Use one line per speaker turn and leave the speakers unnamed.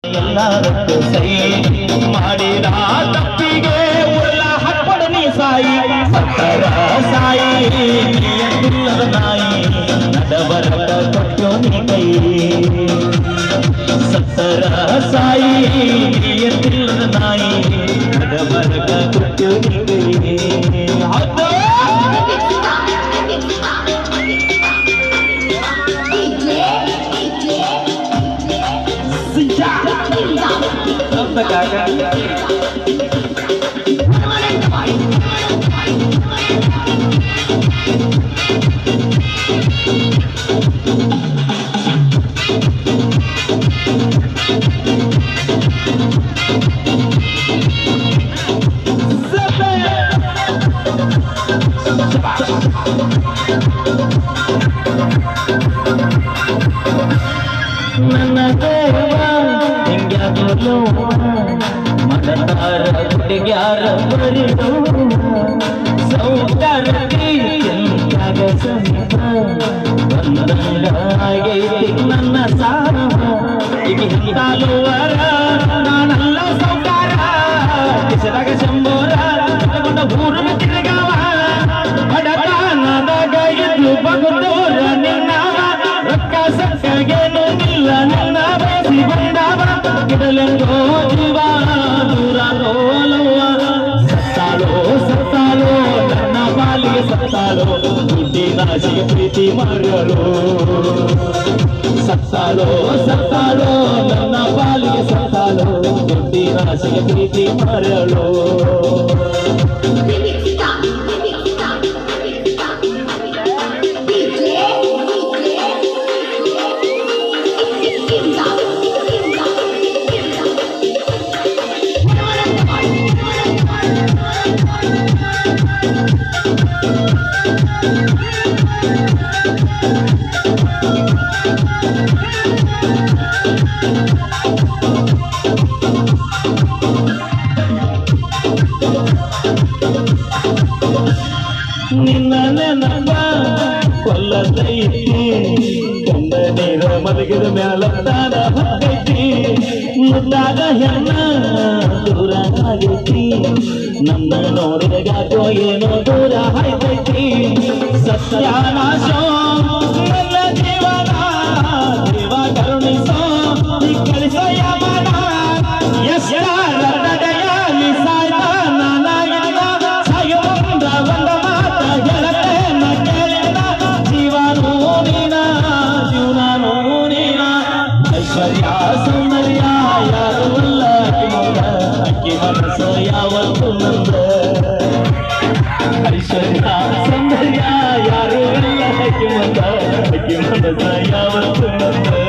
ಎಲ್ಲರದ್ದು ಸೈ ಮಾಡಿದ ತಪ್ಪಿಗೆ ಉಳ್ಳ ಹಾಕ್ಕೊಡ ನೀ ಸಾಯಿ ಸತ್ತರ ಸಾಯಿ ನಿಯತ್ತಿಲ್ಲದ ನಾಯಿ ನಡಬರಕ ಕೊಟ್ಟು ನೀ ಕೈ ಸತ್ತರ ಸಾಯಿ ನಿಯತ್ತಿಲ್ಲದ ನಾಯಿ ನಡಬರಕ ಕೊಟ್ಟು ನೀ ಕೈ ನನ್ನ ದೇವ ಹಿಂಗ್ಯಾಗಲು ಮನತಾರ ಹುಡುಗ್ಯಾರ ಬರಿದು ಸೌಕರ್ಯಕ್ಕೆ ಎಂತಾಗ ಸಮೀಪ ಬಂದಂಗಾಗೈತಿ ನನ್ನ ಸಾರ ಈಗ ಹಿಂದಾಲುವರ ನಾನಲ್ಲ ಸೌಕಾರ ಕಿಸದಾಗ ಶಂಬೋರ ತಗೊಂಡ ಊರು ತಿರುಗಾವ ಬಡತನದಾಗ ಇದ್ದು ಬಗುದೂರ ನಿನ್ನವ ರೊಕ್ಕ ಸಕ್ಕಗೇನು ಇಲ್ಲ ನನ್ನ ಬೇಸಿ ಬಂದವ ಗಿಡಲೆಂಗೋ ಜೀವ ದೂರ ನೋಲವ್ವ ಸತ್ತಾಳೋ ಸತ್ತಾಳೋ ನನ್ನ ಬಾಲಿಗೆ ಸತ್ತಾಳೋ ದುಡ್ಡಿನಾಶಿಗೆ ಪ್ರೀತಿ ಮಾಡಲು ಸತ್ತಾಳೋ ಸತ್ತಾಳೋ ನನ್ನ ಬಾಲಿಗೆ ಸತ್ತಾಳೋ ದುಡ್ಡಿನಾಶಿಗೆ ಪ್ರೀತಿ ಮಾಡಲು ನಿನ್ನ ನೆನಪ ಕೊಲ್ಲದೈತಿ ಕಂಡ ನೀರ ಮಲಗಿದ ಮ್ಯಾಲ ತಾನ ಹೊಕ್ಕೈತಿ ಮುದ್ದಾದ ಹೆಣ್ಣ ದೂರ ಆಗೈತಿ ನನ್ನ ನೋಡಿದಾಗೋ ಏನೋ ದೂರ ಆಯ್ತೈತಿ ಸತ್ಯಾನಾಶೋ ನನ್ನ ಜೀವನ ದೇವ ಕರುಣಿಸೋ ಕಳಿಸ ಯಮನ ಎಷ್ಟರ ನಡೆಯಲಿ ಸಾಯ್ತ ನಾನಾಗಿಲ್ಲ ಸಾಯೋ ಒಂದ ಮಾತ ಗೆಳತೇನ ಕೇಳಿದ ಜೀವನೂ ನೀನ ಜೀವನೂ ನೀನ ಐಶ್ವರ್ಯ ಸೌಂದರ್ಯ ಯಾರು ಅಲ್ಲ ಅಕ್ಕಿ ಮನಸ್ಸು ಯಾವತ್ತು ನಂದ ಐಶ್ವರ್ಯ ಸೌಂದರ್ಯ ಯಾರು ಅಲ್ಲ ಅಕ್ಕಿ ಮನಸ್ಸು ಯಾವತ್ತು ನಂದ